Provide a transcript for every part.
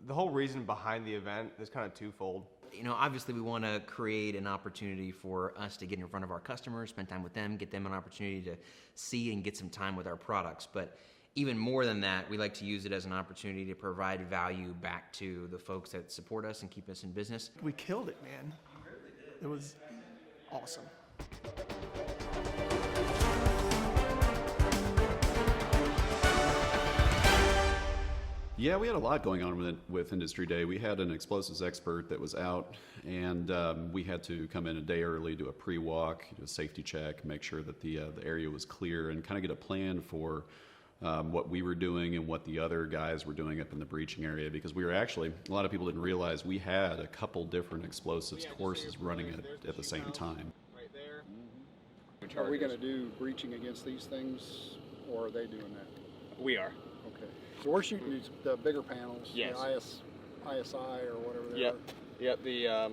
the whole reason behind the event is kind of twofold. You know, obviously we want to create an opportunity for us to get in front of our customers, spend time with them, get them an opportunity to see and get some time with our products. But even more than that, we like to use it as an opportunity to provide value back to the folks that support us and keep us in business. We killed it, man. It was awesome. Yeah, we had a lot going on with Industry Day. We had an explosives expert that was out, and we had to come in a day early, do a pre-walk, do a safety check, make sure that the area was clear, and kind of get a plan for what we were doing and what the other guys were doing up in the breaching area, because we were actually, a lot of people didn't realize we had a couple different explosives courses running at the same time. Right there. Are we going to do breaching against these things, or are they doing that? We are. Okay. So we're shooting these, the bigger panels, Yes. the ISI or whatever they Yep. are. Yep. The Or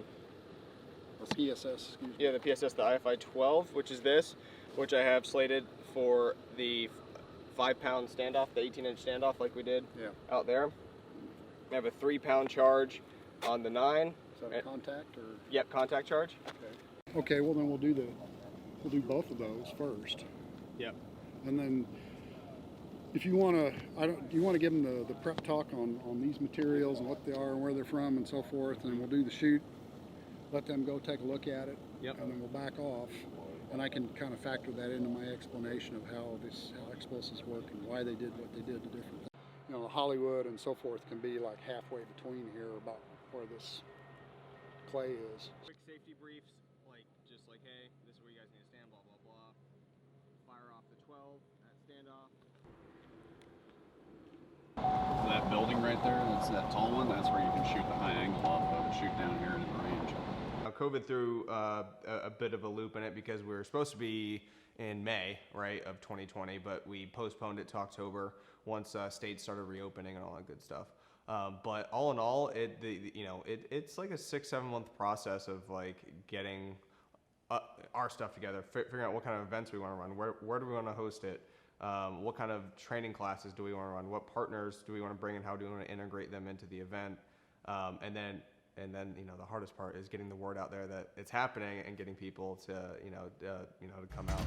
PSS, excuse me. yeah, the PSS, the IFI 12, which is this, which I have slated for the 5-pound standoff, the 18-inch standoff, like we did out there. I have a 3-pound charge on the 9. Is that a contact or? Yep, contact charge. Okay. Okay. Well, then we'll do both of those first. Yep. And then, if you want to, do you want to give them the prep talk on these materials and what they are and where they're from and so forth, and then we'll do the shoot, let them go take a look at it, Yep. and then we'll back off, and I can kind of factor that into my explanation of how explosives work and why they did what they did to different things. You know, Hollywood and so forth can be like halfway between here about where this clay is. Quick safety briefs, just like, hey, this is where you guys need to stand, blah, blah, blah. Fire off the 12 at standoff. That building right there, that's that tall one, that's where you can shoot the high angle off of and shoot down here in the range. COVID threw a bit of a loop in it because we were supposed to be in May, right, of 2020, but we postponed it to October once states started reopening and all that good stuff. But all in all, it's like a 6-7 month process of like getting our stuff together, figuring out what kind of events we want to run, where do we want to host it, what kind of training classes do we want to run, what partners do we want to bring, and how do we want to integrate them into the event, and then the hardest part is getting the word out there that it's happening and getting people to to come out.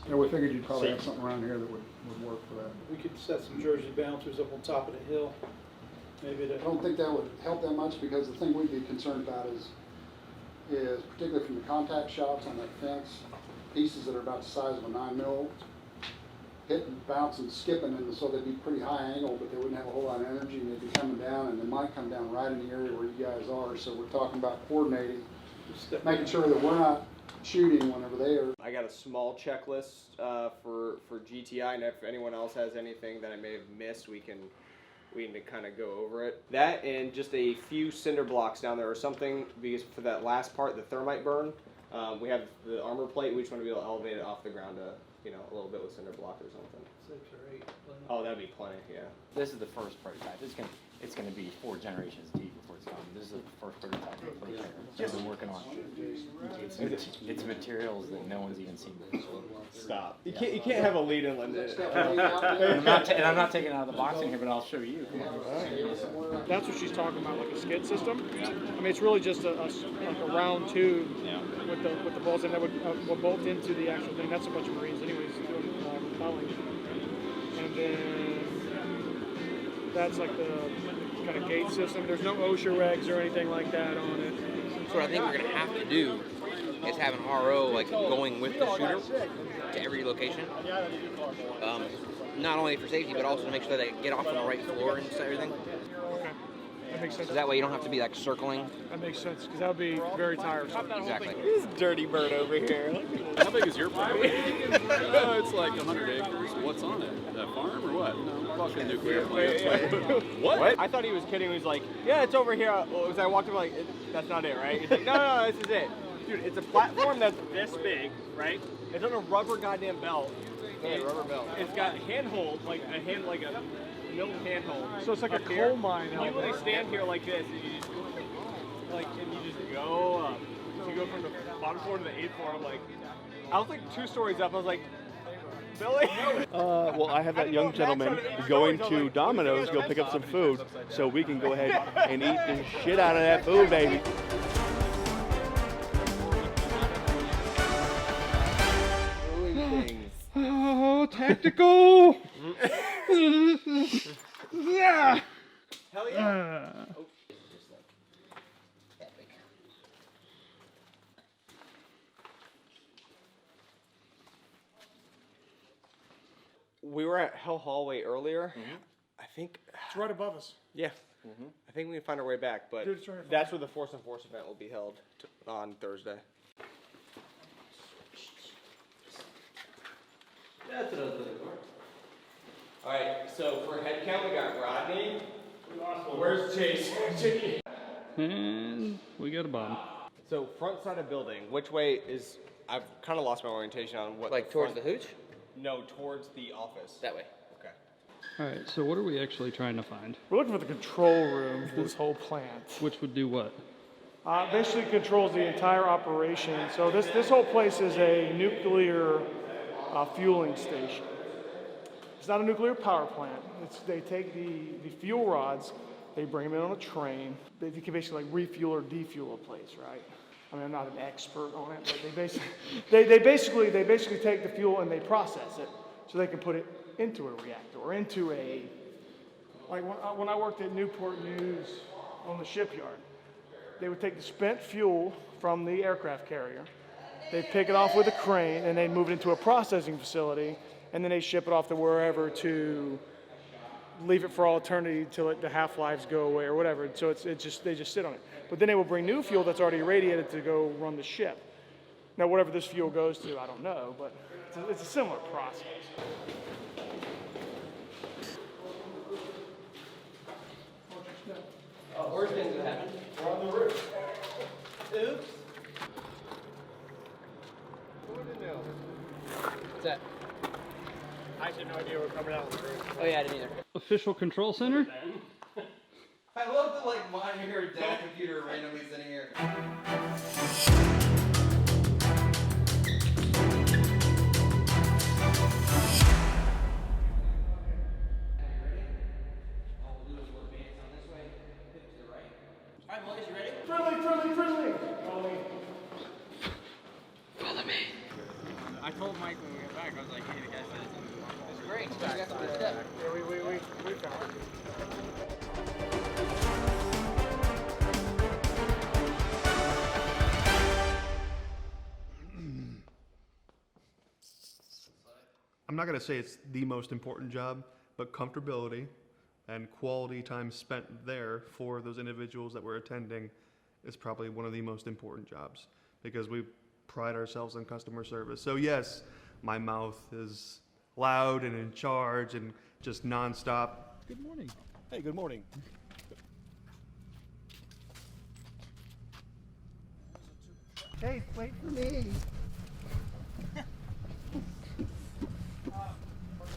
Yeah, we figured you'd probably have something around here that would work for that. We could set some Jersey bouncers up on top of the hill. Maybe I don't think that would help that much, because the thing we'd be concerned about is particularly from the contact shots on that fence, pieces that are about the size of a 9mm, hitting, bouncing, skipping, and so they'd be pretty high angle, but they wouldn't have a whole lot of energy, and they'd be coming down, and they might come down right in the area where you guys are. So we're talking about coordinating, making sure that we're not shooting whenever they are. I got a small checklist for GTI, and if anyone else has anything that I may have missed, we can kind of go over it. That and just a few cinder blocks down there or something, because for that last part, the thermite burn, we have the armor plate. We just want to be able to elevate it off the ground to, a little bit with cinder block or something. 6 or 8. Oh, that'd be plenty, yeah. This is the first prototype. It's gonna be 4 generations deep before it's done. This is the first prototype for the first year. I've been working on. It's materials that no one's even seen before. Stop. You can't have a lead in like this. I'm not taking it out of the box in here, but I'll show you. Come on. That's what she's talking about, like a skid system. I mean, it's really just like a round tube with the bolts, and that would bolt into the actual thing. That's a bunch of Marines, anyways, doing repelling. And then that's like the kind of gate system. There's no OSHA regs or anything like that on it. So what I think we're going to have to do is have an RO like going with the shooter to every location. Not only for safety, but also to make sure that they get off on the right floor and everything. Okay, that makes sense. So that way you don't have to be like circling. That makes sense, because that would be very tiresome. Exactly. This dirty bird over here. How big is your property? It's like 100 acres. What's on it? A farm or what? No, fucking nuclear plant. What? I thought he was kidding. He was like, yeah, it's over here. Well, I walked over like, that's not it, right? He's like, no, this is it. Dude, it's a platform that's this big, right? It's on a rubber goddamn belt. Yeah, rubber belt. It's got handhold, like a milled handhold. So it's like a here. coal mine You out literally there. stand here like this, and you just go up. So go from the bottom floor to the 8th floor. I'm like, I was like 2 stories up. I was like, Billy? Well, I have that young gentleman going to Domino's, go pick up some food, so we can go ahead and eat the shit out of that food, baby. Oh, tactical! Yeah! Hell yeah. We were at Hell Hallway earlier. I think, It's right above us. yeah. I think we can find our way back, but Dude, it's right in front. that's where the Force and Force event will be held on Thursday. That's what I was looking for. All right, so for head count, we got Rodney. Where's Chase? And we got a bomb. So front side of building, which way is? I've kind of lost my orientation on what. Like towards the hooch? No, towards the office. That way. Okay. All right, so what are we actually trying to find? We're looking for the control room for this whole plant. Which would do what? Basically controls the entire operation. So this whole place is a nuclear fueling station. It's not a nuclear power plant. They take the fuel rods, they bring them in on a train. They can basically like refuel or defuel a place, right? I mean, I'm not an expert on it, but they basically take the fuel and they process it so they can put it into a reactor or into a, like when I worked at Newport News on the shipyard, they would take the spent fuel from the aircraft carrier, they'd pick it off with a crane and they'd move it into a processing facility and then they ship it off to wherever to leave it for all eternity till the half-lives go away or whatever. So they just sit on it. But then they will bring new fuel that's already irradiated to go run the ship. Now, whatever this fuel goes to, I don't know, but it's a similar process. Worst things that happen. We're on the roof. Oops. What's that? I had no idea we're coming out of the roof. Oh yeah, I didn't either. Official control center? I love the like monitor Dell computer randomly sitting here. Alright boys, you ready? Friendly! Follow me. I told Mike when we got back, I was like, hey, the guy said it's on the wrong. It's great. You got some good stuff. Yeah, we found it. I'm not going to say it's the most important job, but comfortability and quality time spent there for those individuals that we're attending is probably one of the most important jobs because we pride ourselves on customer service. So yes, my mouth is loud and in charge and just nonstop. Good morning. Hey, good morning. Hey, wait for me.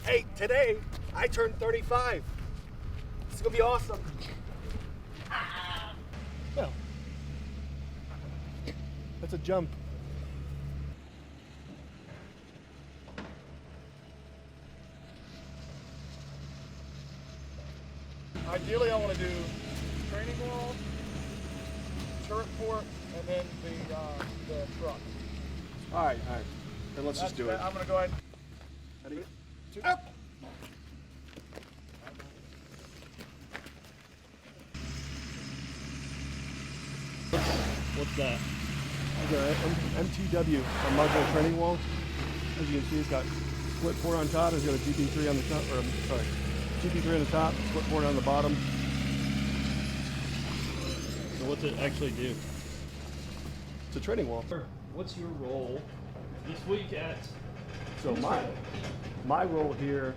Hey, today I turned 35. It's gonna be awesome. Well, that's a jump. Ideally, I want to do training wall, turret port, and then the truck. All right. Then let's just do it. I'm going to go ahead. Ready? Up. What's that? The MTW, a modular training wall. As you can see, it's got split port on top. It's got a GP3 on the top, GP3 on the top, split port on the bottom. So what's it actually do? It's a training wall. What's your role this week at? So my role here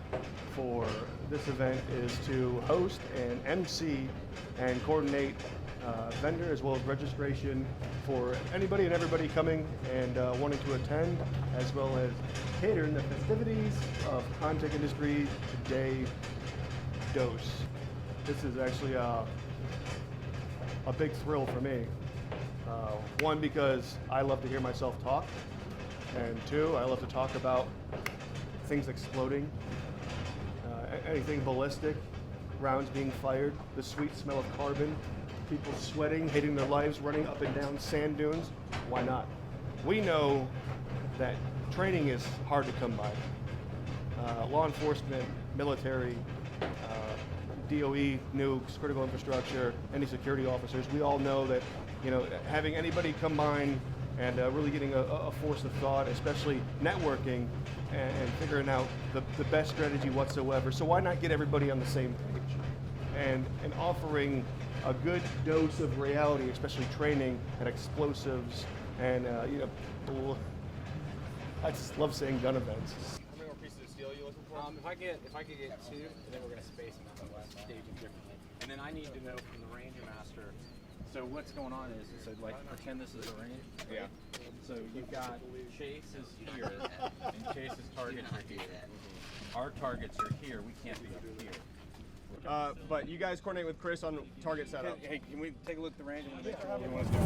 for this event is to host and MC and coordinate vendor as well as registration for anybody and everybody coming and wanting to attend, as well as cater in the festivities of Kontek Industry Day DOE. This is actually a big thrill for me. One, because I love to hear myself talk, and two, I love to talk about things exploding, anything ballistic, rounds being fired, the sweet smell of carbon, people sweating, hating their lives, running up and down sand dunes. Why not? We know that training is hard to come by. Law enforcement, military, DOE, nukes, critical infrastructure, any security officers, we all know that, having anybody combine and really getting a force of thought, especially networking and figuring out the best strategy whatsoever. So why not get everybody on the same page? And offering a good dose of reality, especially training and explosives and, I just love saying gun events. How many more pieces of steel are you looking for? If I could get 2, and then we're going to space them out, stage them differently. And then I need to know from the ranger master. So what's going on is, so like pretend this is a range. Yeah. So you've got Chase is here, and Chase's targets are here. Our targets are here. We can't be up here. But you guys coordinate with Chris on target setup. Hey, can we take a look at the range and make sure what we want to do?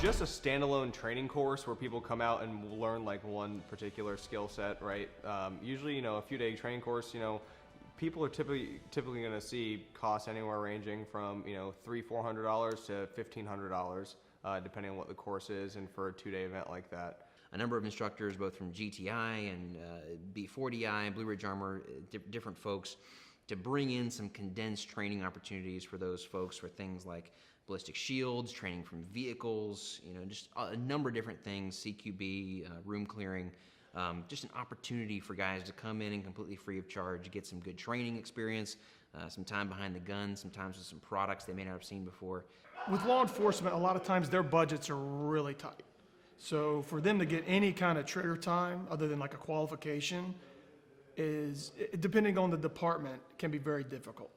Just a standalone training course where people come out and learn like one particular skill set, right? Usually, a few day training course, people are typically going to see costs anywhere ranging from $300-400 to $1,500, depending on what the course is, and for a 2-day event like that. A number of instructors, both from GTI and B4DI, Blue Ridge Armor, different folks, to bring in some condensed training opportunities for those folks for things like ballistic shields, training from vehicles, just a number of different things, CQB, room clearing, just an opportunity for guys to come in and completely free of charge, get some good training experience, some time behind the gun, sometimes with some products they may not have seen before. With law enforcement, a lot of times their budgets are really tight. So for them to get any kind of trigger time other than like a qualification is, depending on the department, can be very difficult.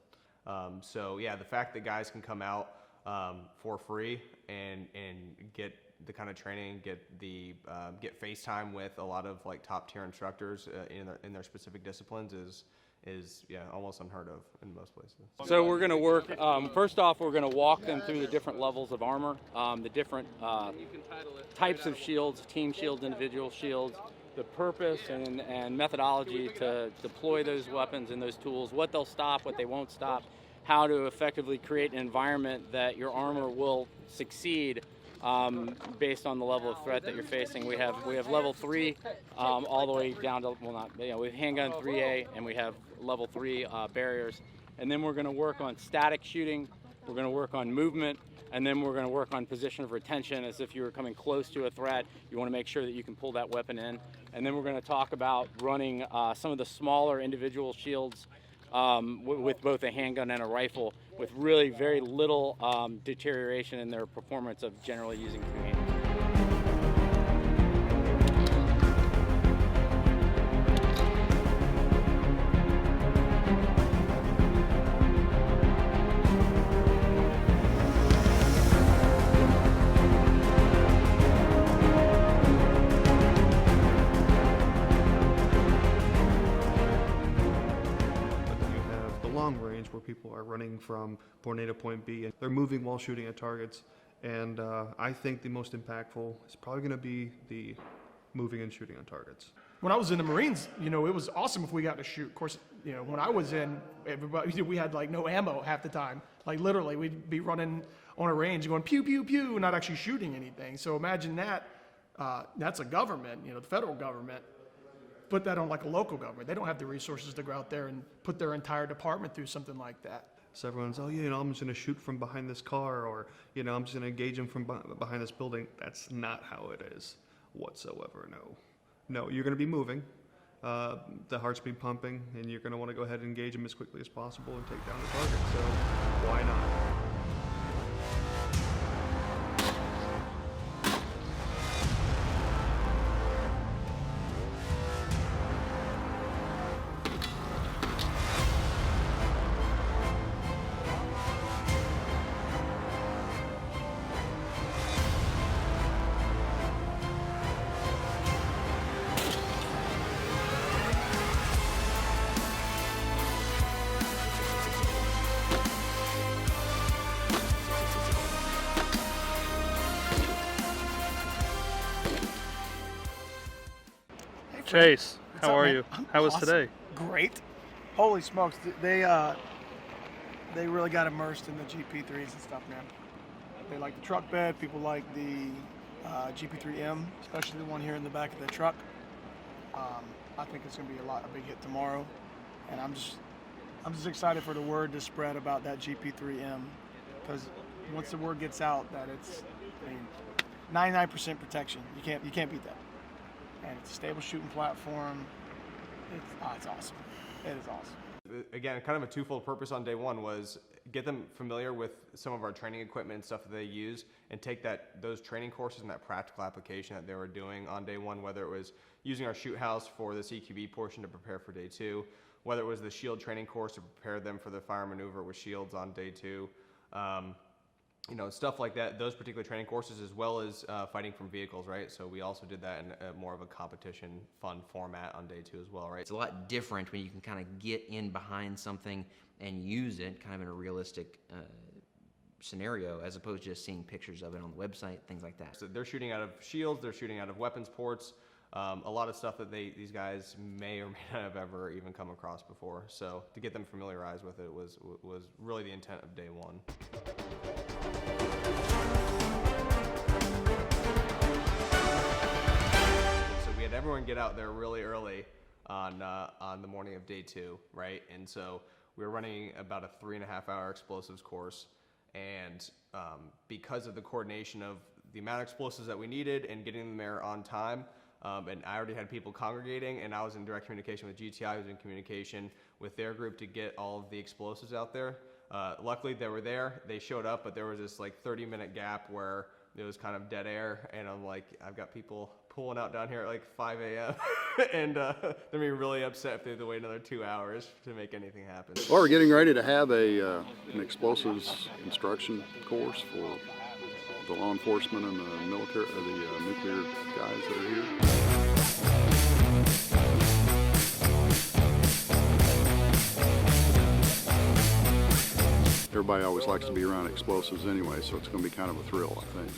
So yeah, the fact that guys can come out for free and get the kind of training, get face time with a lot of like top tier instructors in their specific disciplines is almost unheard of in most places. So we're going to work, first off, we're going to walk them through the different levels of armor, the different types of shields, team shields, individual shields, the purpose and methodology to deploy those weapons and those tools, what they'll stop, what they won't stop, how to effectively create an environment that your armor will succeed based on the level of threat that you're facing. We have level 3 all the way down to, we have handgun 3A, and we have level 3 barriers. And then we're going to work on static shooting, we're going to work on movement, and then we're going to work on position of retention. As if you were coming close to a threat, you want to make sure that you can pull that weapon in. And then we're going to talk about running some of the smaller individual shields with both a handgun and a rifle, with really very little deterioration in their performance of generally using 2 hands. Where people are running from point A to point B, and they're moving while shooting at targets. And I think the most impactful is probably going to be the moving and shooting on targets. When I was in the Marines, it was awesome if we got to shoot. Of course, when I was in, we had like no ammo half the time. Like literally, we'd be running on a range going pew, pew, pew, not actually shooting anything. So imagine that, that's a government, the federal government. Put that on like a local government. They don't have the resources to go out there and put their entire department through something like that. So everyone's, I'm just going to shoot from behind this car, or, I'm just going to engage them from behind this building. That's not how it is whatsoever, No, you're going to be moving, the heart's be pumping, and you're going to want to go ahead and engage them as quickly as possible and take down the target. So why not? Chase, What's how up, are man? you? I'm How was awesome. today? Great. Holy smokes, they really got immersed in the GP3s and stuff, man. They like the truck bed. People like the GP3M, especially the one here in the back of the truck. I think it's going to be a big hit tomorrow, and I'm just excited for the word to spread about that GP3M, because once the word gets out that it's, 99% protection, you can't beat that, and it's a stable shooting platform. It's awesome. It is awesome. Again, kind of a twofold purpose on day one was get them familiar with some of our training equipment and stuff that they use, and take those training courses and that practical application that they were doing on day one, whether it was using our shoot house for the CQB portion to prepare for day two, whether it was the shield training course to prepare them for the fire maneuver with shields on day two, stuff like that, those particular training courses, as well as fighting from vehicles, right? So we also did that in more of a competition fun format on day two as well, right? It's a lot different when you can kind of get in behind something and use it kind of in a realistic scenario, as opposed to just seeing pictures of it on the website, things like that. So they're shooting out of shields, they're shooting out of weapons ports, a lot of stuff that these guys may or may not have ever even come across before. So to get them familiarized with it was really the intent of day one. So we had everyone get out there really early on the morning of day two, right? And so we were running about a 3.5-hour explosives course, and because of the coordination of the amount of explosives that we needed and getting them there on time, and I already had people congregating, and I was in direct communication with GTI, I was in communication with their group to get all of the explosives out there. Luckily they were there, they showed up, but there was this like 30-minute gap where it was kind of dead air, and I'm like, I've got people pulling out down here at like 5 a.m. and they're gonna be really upset if they have to wait another 2 hours to make anything happen. Well, we're getting ready to have an explosives instruction course for the law enforcement and the military, the nuclear guys that are here. Everybody always likes to be around explosives anyway, so it's going to be kind of a thrill, I think.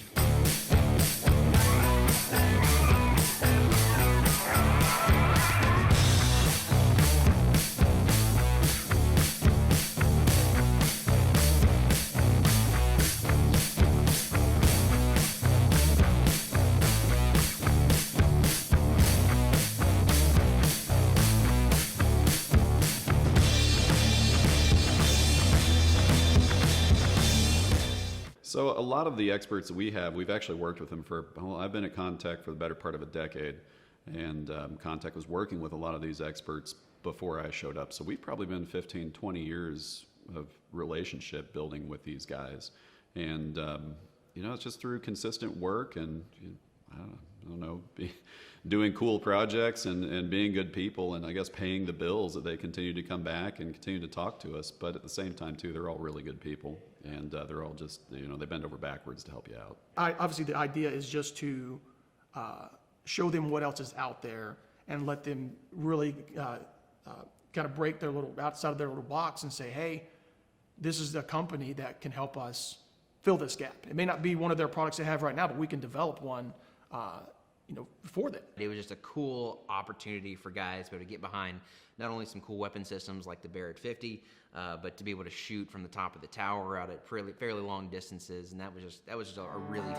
So a lot of the experts that we have, we've actually worked with them I've been at Kontek for the better part of a decade, and Kontek was working with a lot of these experts before I showed up. So we've probably been 15, 20 years of relationship building with these guys. And, it's just through consistent work and, I don't know, doing cool projects and being good people, and I guess paying the bills that they continue to come back and continue to talk to us. But at the same time, too, they're all really good people, and they're all just, they bend over backwards to help you out. Obviously, the idea is just to show them what else is out there and let them really kind of break their little outside of their little box and say, hey, this is the company that can help us fill this gap. It may not be one of their products they have right now, but we can develop one for them. It was just a cool opportunity for guys to be able to get behind not only some cool weapon systems like the Barrett 50, but to be able to shoot from the top of the tower out at fairly long distances, and that was just a really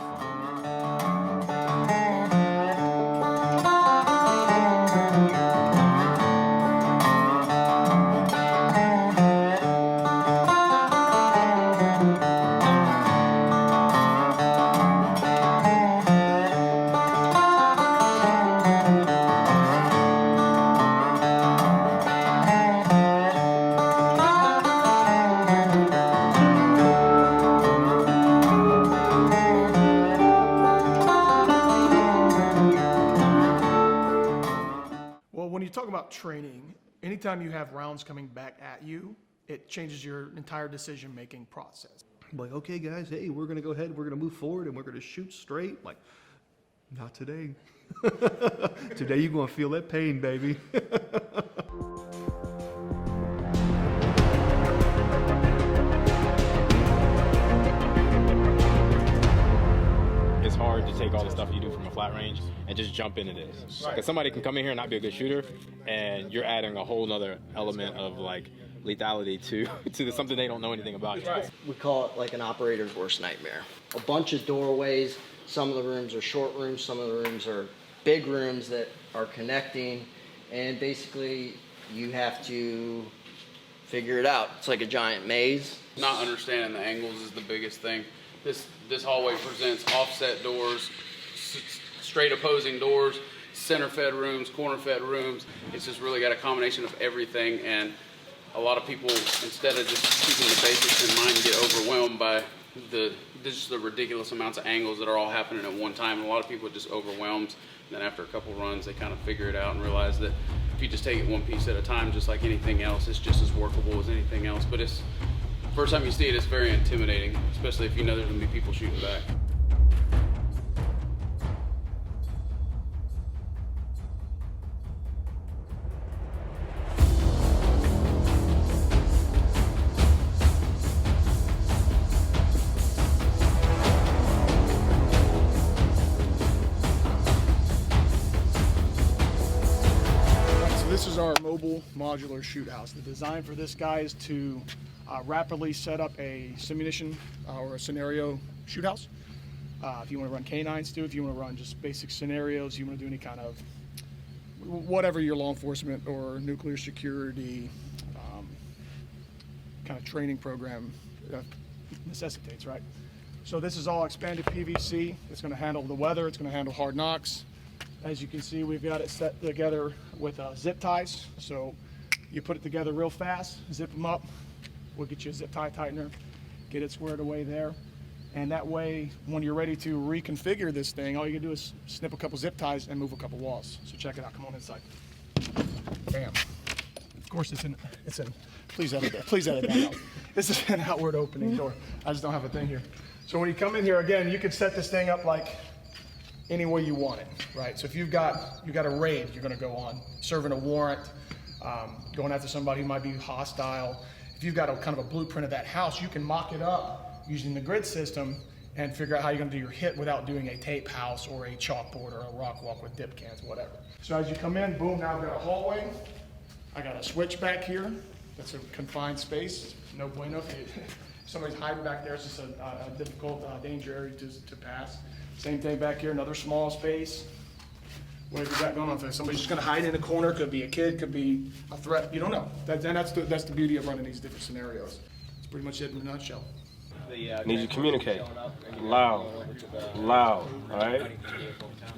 training, anytime you have rounds coming back at you, it changes your entire decision-making process. I'm like, okay, guys, hey, we're going to go ahead, we're going to move forward, and we're going to shoot straight. Like, not today. Today you're going to feel that pain, baby. It's hard to take all the stuff you do from flat range and just jump into this. Because somebody can come in here and not be a good shooter, and you're adding a whole nother element of like lethality to something they don't know anything about. We call it like an operator's worst nightmare. A bunch of doorways. Some of the rooms are short rooms. Some of the rooms are big rooms that are connecting, and basically you have to figure it out. It's like a giant maze. Not understanding the angles is the biggest thing. This hallway presents offset doors, straight opposing doors, center fed rooms, corner fed rooms. It's just really got a combination of everything, and a lot of people, instead of just keeping the basics in mind, get overwhelmed by just the ridiculous amounts of angles that are all happening at one time. And a lot of people are just overwhelmed. And then after a couple runs, they kind of figure it out and realize that if you just take it one piece at a time, just like anything else, it's just as workable as anything else. But it's first time you see it, it's very intimidating, especially if you know there's gonna be people shooting back. This is our mobile modular shoot house. The design for this guy is to rapidly set up a simuation or a scenario shoot house. If you want to run canines too, if you want to run just basic scenarios, you want to do any kind of whatever your law enforcement or nuclear security kind of training program necessitates, right? So this is all expanded PVC. It's going to handle the weather. It's going to handle hard knocks. As you can see, we've got it set together with zip ties. So you put it together real fast, zip them up. We'll get you a zip tie tightener, get it squared away there. And that way, when you're ready to reconfigure this thing, all you can do is snip a couple zip ties and move a couple walls. So check it out, come on inside. Bam. Of course, it's in, please edit that out. This is an outward opening door. I just don't have a thing here. So when you come in here, again, you can set this thing up like any way you want it, right? So if you've got a raid you're gonna go on, serving a warrant, going after somebody who might be hostile. If you've got a kind of a blueprint of that house, you can mock it up using the grid system and figure out how you're gonna do your hit without doing a tape house or a chalkboard or a rock walk with dip cans, whatever. So as you come in, boom, now I've got a hallway. I got a switch back here. That's a confined space. No bueno. If somebody's hiding back there, it's just a difficult danger area to pass. Same thing back here, another small space. What have you got going on there? Somebody's just gonna hide in a corner, could be a kid, could be a threat, you don't know. That's the beauty of running these different scenarios. That's pretty much it in a nutshell. Need you to communicate. Loud, all right?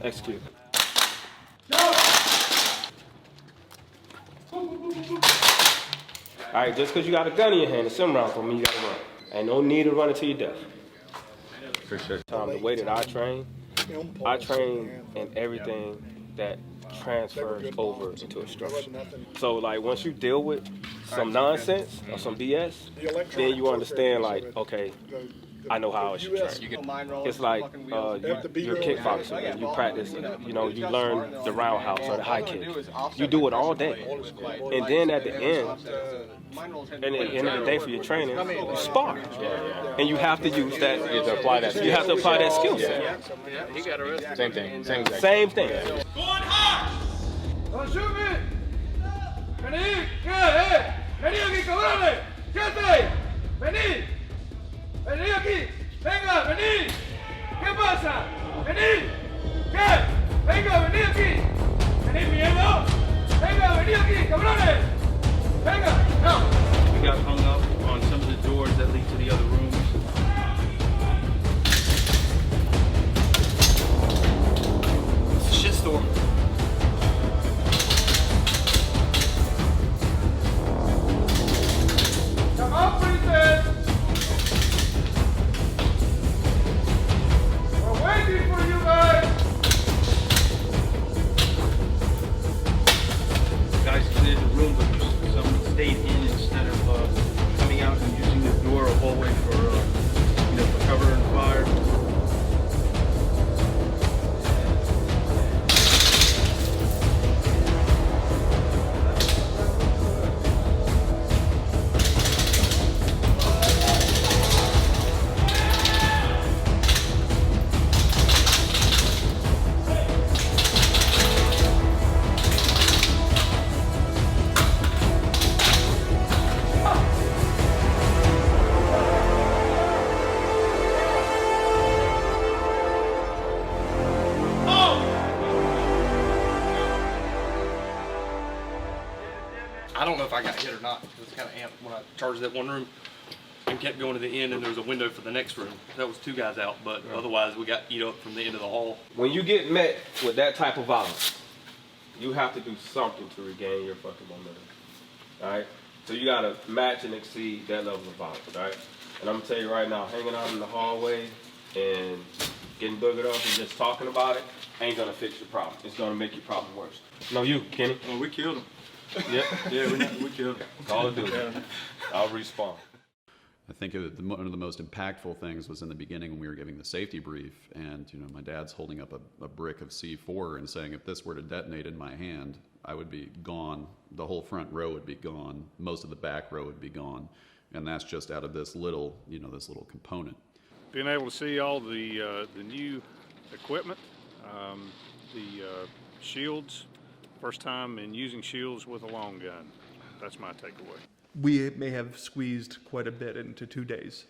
Execute. All right, just because you got a gun in your hand and some rounds don't mean you gotta run. Ain't no need to run it to your death. For sure. The way that I train in everything that transfers over into a structure. So like once you deal with some nonsense or some BS, then you understand like, okay, I know how I should train. It's like you're kickboxing and you practice, you know, you learn the roundhouse or the high kick. You do it all day. And then at the end, and at the end of the day for your training, you spar. And you have to use that. You have to apply that. You have to apply that skill set. Same thing. Same thing. Going hard! Don't shoot me! Vení! ¿Qué? Vení aquí, cabrones! ¡Quédate! Vení! Vení aquí! Venga, vení! ¿Qué pasa? Vení! ¿Qué? Venga, vení aquí! Vení, miedo! Venga, vení aquí, cabrones! Venga, no! We got hung up on some of the doors that lead to the other rooms. It's a shitstorm. got hit or not. It was kind of amped when I charged that one room and kept going to the end, and there was a window for the next room. That was 2 guys out, but otherwise we got eat up from the end of the hall. When you get met with that type of violence, you have to do something to regain your fucking momentum. All right? So you gotta match and exceed that level of violence, all right? And I'm gonna tell you right now, hanging out in the hallway and getting boogered up and just talking about it ain't gonna fix your problem. It's gonna make your problem worse. No, you, Kenny. Oh, we killed him. Yep. Yeah, we killed him. All it do. I'll respawn. I think one of the most impactful things was in the beginning when we were giving the safety brief, and my dad's holding up a brick of C4 and saying, if this were to detonate in my hand, I would be gone. The whole front row would be gone. Most of the back row would be gone, and that's just out of this little, this little component. Being able to see all the new equipment, the shields, first time in using shields with a long gun. That's my takeaway. We may have squeezed quite a bit into 2 days,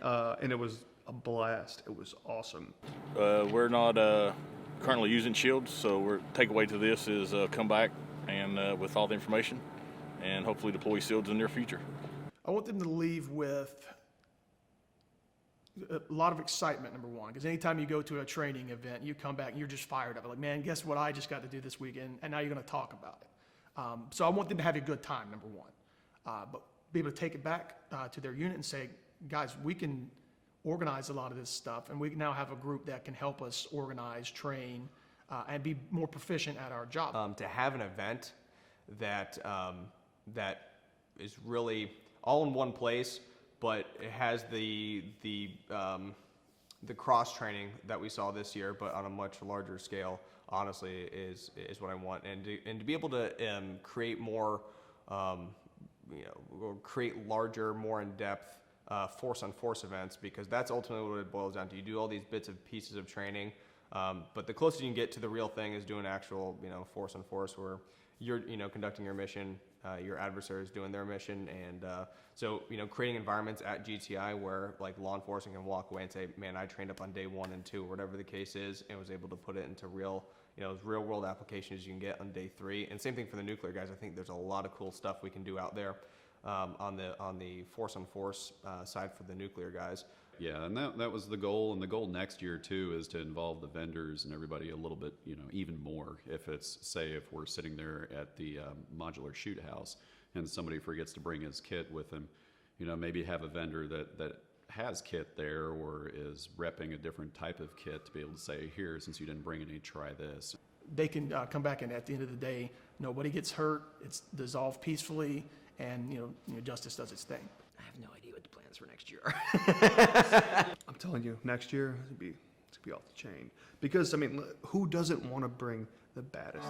and it was a blast. It was awesome. We're not currently using shields, so our takeaway to this is come back and with all the information and hopefully deploy shields in the near future. I want them to leave with a lot of excitement, number one, because anytime you go to a training event, you come back and you're just fired up. Like, man, guess what I just got to do this weekend, and now you're going to talk about it. So I want them to have a good time, number one. But be able to take it back to their unit and say, guys, we can organize a lot of this stuff, and we now have a group that can help us organize, train, and be more proficient at our job. To have an event that is really all in one place, but it has the cross training that we saw this year, but on a much larger scale, honestly, is what I want, and to be able to create more. Create larger, more in-depth force-on-force events, because that's ultimately what it boils down to. You do all these bits and pieces of training, but the closer you can get to the real thing is doing actual, force-on-force, where you're, conducting your mission, your adversary is doing their mission, and so, creating environments at GTI where, like, law enforcement can walk away and say, man, I trained up on day 1 and 2, whatever the case is, and was able to put it into real world applications you can get on day 3. And same thing for the nuclear guys. I think there's a lot of cool stuff we can do out there on the force side for the nuclear guys. Yeah, and that was the goal, and the goal next year too is to involve the vendors and everybody a little bit, even more. If if we're sitting there at the modular shoot house and somebody forgets to bring his kit with him, maybe have a vendor that has kit there or is repping a different type of kit to be able to say, here, since you didn't bring any, try this. They can come back, and at the end of the day, nobody gets hurt. It's dissolved peacefully, and justice does its thing. I have no idea what the plans for next year I'm telling you, next year it's gonna be off the chain. Because who doesn't want to bring the baddest?